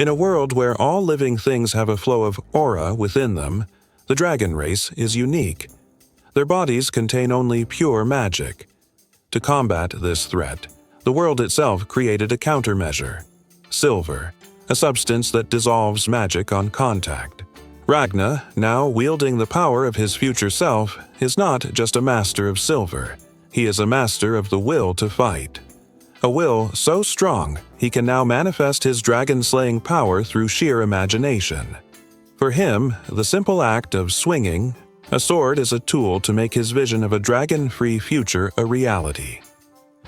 In a world where all living things have a flow of aura within them, the dragon race is unique. Their bodies contain only pure magic. To combat this threat, the world itself created a countermeasure: silver, a substance that dissolves magic on contact. Ragna, now wielding the power of his future self, is not just a master of silver. He is a master of the will to fight. A will so strong, he can now manifest his dragon-slaying power through sheer imagination. For him, the simple act of swinging a sword is a tool to make his vision of a dragon-free future a reality.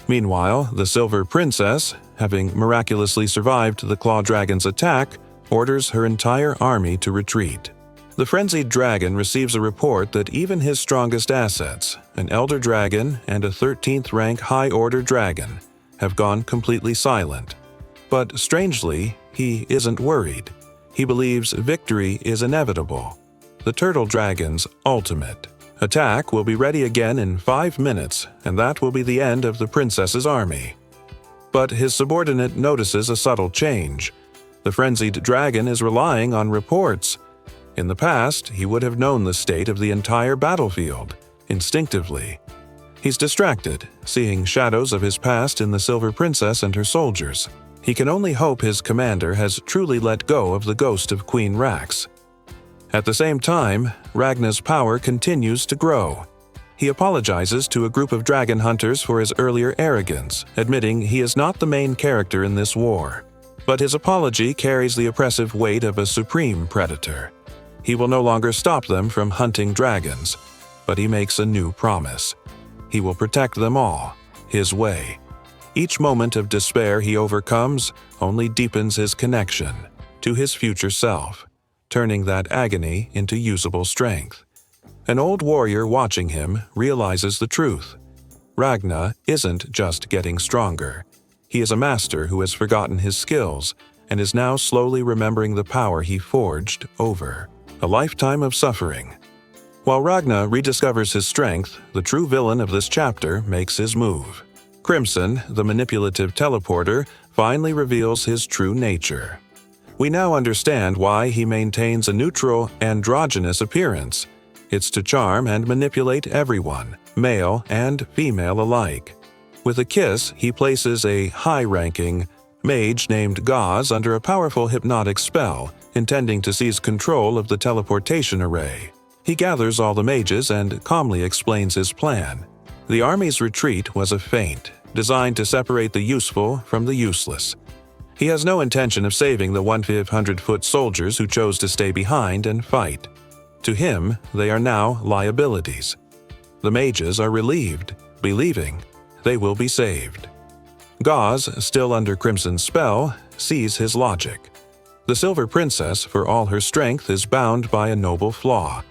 Meanwhile, the Silver Princess, having miraculously survived the Claw Dragon's attack, orders her entire army to retreat. The frenzied dragon receives a report that even his strongest assets, an elder dragon and a 13th rank high order dragon, have gone completely silent. But strangely, he isn't worried. He believes victory is inevitable. The turtle dragon's ultimate attack will be ready again in 5 minutes, and that will be the end of the princess's army. But his subordinate notices a subtle change. The frenzied dragon is relying on reports. In the past, he would have known the state of the entire battlefield, instinctively. He's distracted, seeing shadows of his past in the Silver Princess and her soldiers. He can only hope his commander has truly let go of the ghost of Queen Rax. At the same time, Ragna's power continues to grow. He apologizes to a group of dragon hunters for his earlier arrogance, admitting he is not the main character in this war. But his apology carries the oppressive weight of a supreme predator. He will no longer stop them from hunting dragons, but he makes a new promise. He will protect them all, his way. Each moment of despair he overcomes only deepens his connection to his future self, turning that agony into usable strength. An old warrior watching him realizes the truth. Ragna isn't just getting stronger. He is a master who has forgotten his skills and is now slowly remembering the power he forged over a lifetime of suffering. While Ragna rediscovers his strength, the true villain of this chapter makes his move. Crimson, the manipulative teleporter, finally reveals his true nature. We now understand why he maintains a neutral, androgynous appearance. It's to charm and manipulate everyone, male and female alike. With a kiss, he places a high-ranking mage named Gauze under a powerful hypnotic spell, intending to seize control of the teleportation array. He gathers all the mages and calmly explains his plan. The army's retreat was a feint, designed to separate the useful from the useless. He has no intention of saving the 1,500-foot soldiers who chose to stay behind and fight. To him, they are now liabilities. The mages are relieved, believing they will be saved. Gauze, still under Crimson's spell, sees his logic. The Silver Princess, for all her strength, is bound by a noble flaw.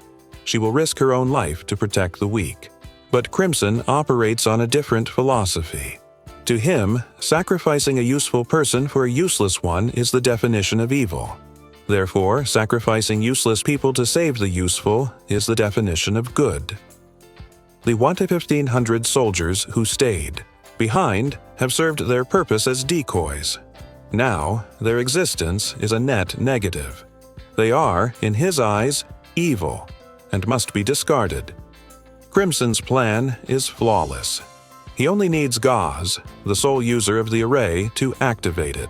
She will risk her own life to protect the weak. But Crimson operates on a different philosophy. To him, sacrificing a useful person for a useless one is the definition of evil. Therefore, sacrificing useless people to save the useful is the definition of good. The 1,500 soldiers who stayed behind have served their purpose as decoys. Now, their existence is a net negative. They are, in his eyes, evil and must be discarded. Crimson's plan is flawless. He only needs Gauze, the sole user of the array, to activate it.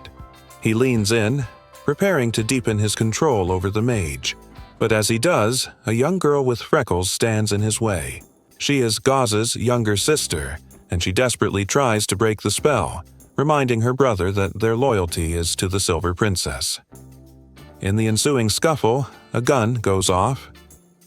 He leans in, preparing to deepen his control over the mage. But as he does, a young girl with freckles stands in his way. She is Gauze's younger sister, and she desperately tries to break the spell, reminding her brother that their loyalty is to the Silver Princess. In the ensuing scuffle, a gun goes off.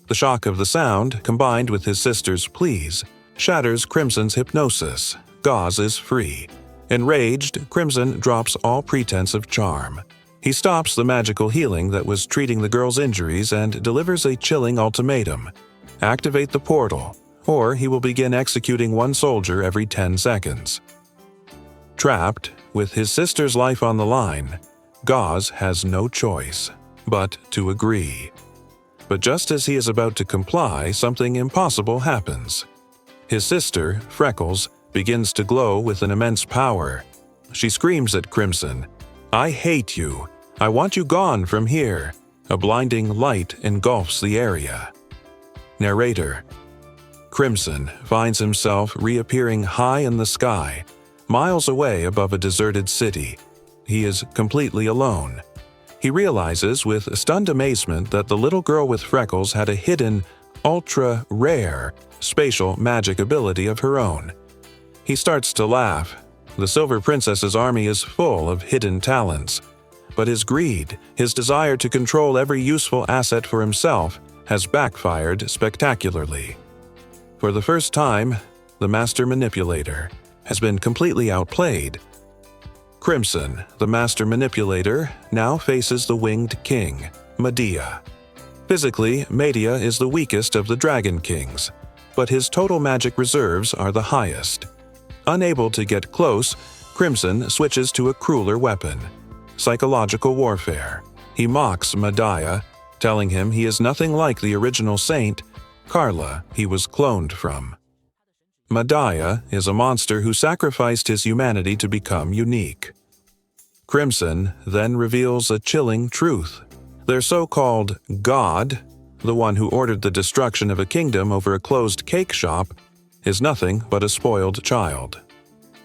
The shock of the sound, combined with his sister's pleas, shatters Crimson's hypnosis. Gauze is free. Enraged, Crimson drops all pretense of charm. He stops the magical healing that was treating the girl's injuries and delivers a chilling ultimatum: activate the portal, or he will begin executing one soldier every 10 seconds. Trapped, with his sister's life on the line, Gauze has no choice but to agree. But just as he is about to comply, something impossible happens. His sister, Freckles, begins to glow with an immense power. She screams at Crimson, "I hate you. I want you gone from here. A blinding light engulfs the area. Narrator: Crimson finds himself reappearing high in the sky, miles away above a deserted city. He is completely alone. He realizes with stunned amazement that the little girl with freckles had a hidden, ultra-rare, spatial magic ability of her own. He starts to laugh. The Silver Princess's army is full of hidden talents. But his greed, his desire to control every useful asset for himself, has backfired spectacularly. For the first time, the Master Manipulator has been completely outplayed. Crimson, the Master Manipulator, now faces the Winged King, Medea. Physically, Medea is the weakest of the Dragon Kings, but his total magic reserves are the highest. Unable to get close, Crimson switches to a crueler weapon: psychological warfare. He mocks Medea, telling him he is nothing like the original saint, Carla, he was cloned from. Medea is a monster who sacrificed his humanity to become unique. Crimson then reveals a chilling truth. Their so-called god, the one who ordered the destruction of a kingdom over a closed cake shop, is nothing but a spoiled child.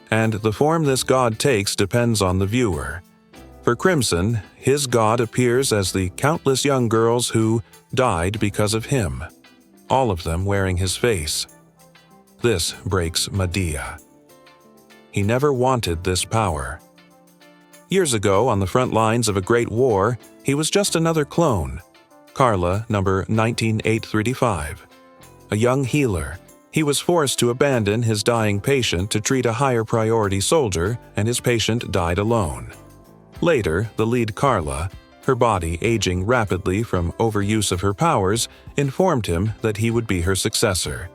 And the form this god takes depends on the viewer. For Crimson, his god appears as the countless young girls who died because of him, all of them wearing his face. This breaks Medea. He never wanted this power. Years ago, on the front lines of a great war, he was just another clone. Carla, number 19835. A young healer, he was forced to abandon his dying patient to treat a higher priority soldier, and his patient died alone. Later, the lead Carla, her body aging rapidly from overuse of her powers, informed him that he would be her successor.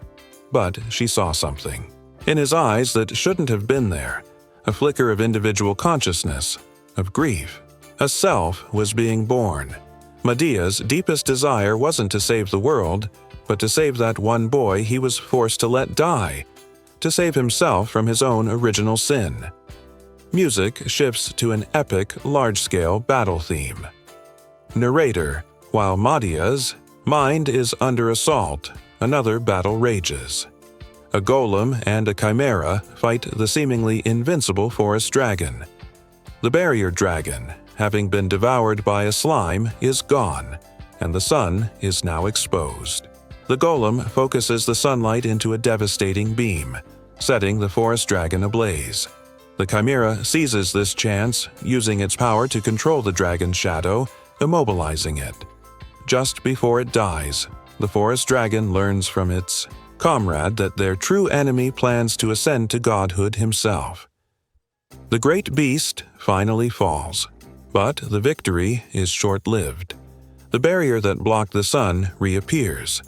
But she saw something in his eyes that shouldn't have been there, a flicker of individual consciousness, of grief. A self was being born. Medea's deepest desire wasn't to save the world, but to save that one boy he was forced to let die, to save himself from his own original sin. Music shifts to an epic, large-scale battle theme. Narrator: while Medea's mind is under assault, another battle rages. A golem and a chimera fight the seemingly invincible forest dragon. The barrier dragon, having been devoured by a slime, is gone, and the sun is now exposed. The golem focuses the sunlight into a devastating beam, setting the forest dragon ablaze. The chimera seizes this chance, using its power to control the dragon's shadow, immobilizing it. Just before it dies, the forest dragon learns from its comrade that their true enemy plans to ascend to godhood himself. The great beast finally falls, but the victory is short-lived. The barrier that blocked the sun reappears.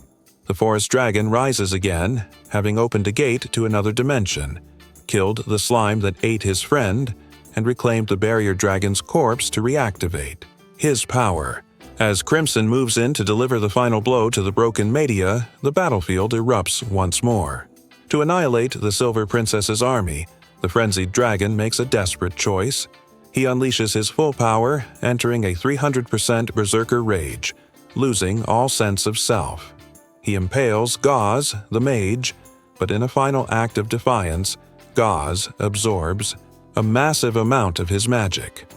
The forest dragon rises again, having opened a gate to another dimension, killed the slime that ate his friend, and reclaimed the barrier dragon's corpse to reactivate his power. As Crimson moves in to deliver the final blow to the broken Medea, the battlefield erupts once more. To annihilate the Silver Princess's army, the frenzied dragon makes a desperate choice. He unleashes his full power, entering a 300% berserker rage, losing all sense of self. He impales Gauze, the mage, but in a final act of defiance, Gauze absorbs a massive amount of his magic.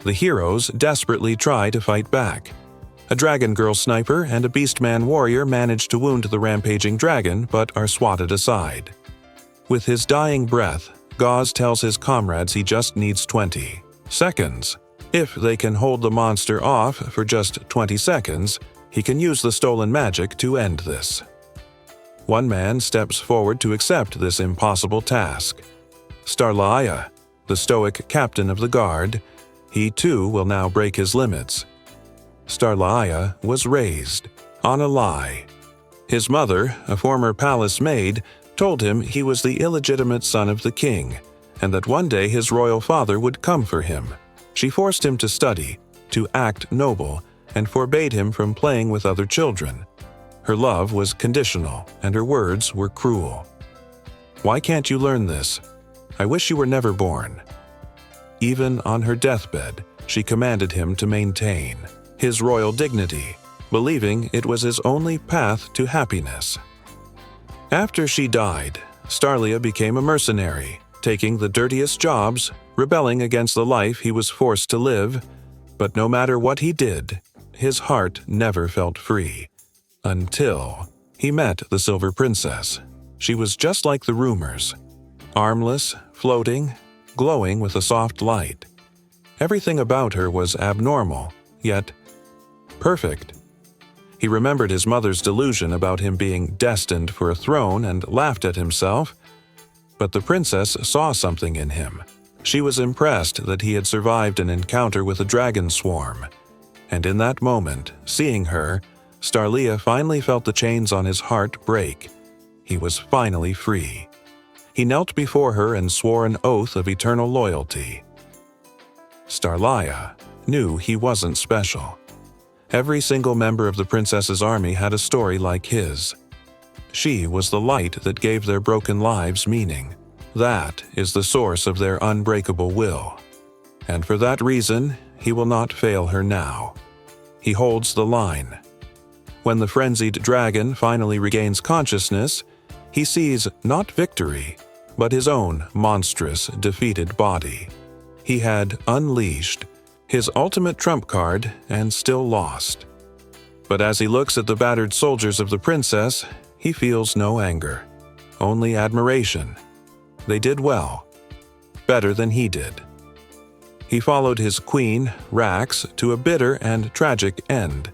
The heroes desperately try to fight back. A Dragon Girl sniper and a Beastman warrior manage to wound the rampaging dragon but are swatted aside. With his dying breath, Gauze tells his comrades he just needs 20 seconds. If they can hold the monster off for just 20 seconds, he can use the stolen magic to end this. One man steps forward to accept this impossible task. Starlaia, the stoic captain of the guard, he too will now break his limits. Starlaia was raised on a lie. His mother, a former palace maid, told him he was the illegitimate son of the king, and that one day his royal father would come for him. She forced him to study, to act noble, and forbade him from playing with other children. Her love was conditional, and her words were cruel. Why can't you learn this? I wish you were never born. Even on her deathbed, she commanded him to maintain his royal dignity, believing it was his only path to happiness. After she died, Starlia became a mercenary, taking the dirtiest jobs, rebelling against the life he was forced to live. But no matter what he did, his heart never felt free. Until he met the Silver Princess. She was just like the rumors. Armless, floating, glowing with a soft light. Everything about her was abnormal, yet perfect. He remembered his mother's delusion about him being destined for a throne and laughed at himself. But the princess saw something in him. She was impressed that he had survived an encounter with a dragon swarm. And in that moment, seeing her, Starlia finally felt the chains on his heart break. He was finally free. He knelt before her and swore an oath of eternal loyalty. Starlia knew he wasn't special. Every single member of the princess's army had a story like his. She was the light that gave their broken lives meaning. That is the source of their unbreakable will. And for that reason, he will not fail her now. He holds the line. When the frenzied dragon finally regains consciousness, he sees not victory, but his own monstrous, defeated body. He had unleashed his ultimate trump card and still lost. But as he looks at the battered soldiers of the princess, he feels no anger, only admiration. They did well, better than he did. He followed his queen, Rax, to a bitter and tragic end,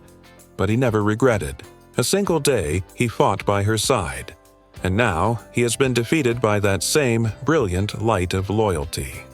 but he never regretted. A single day he fought by her side, and now he has been defeated by that same brilliant light of loyalty.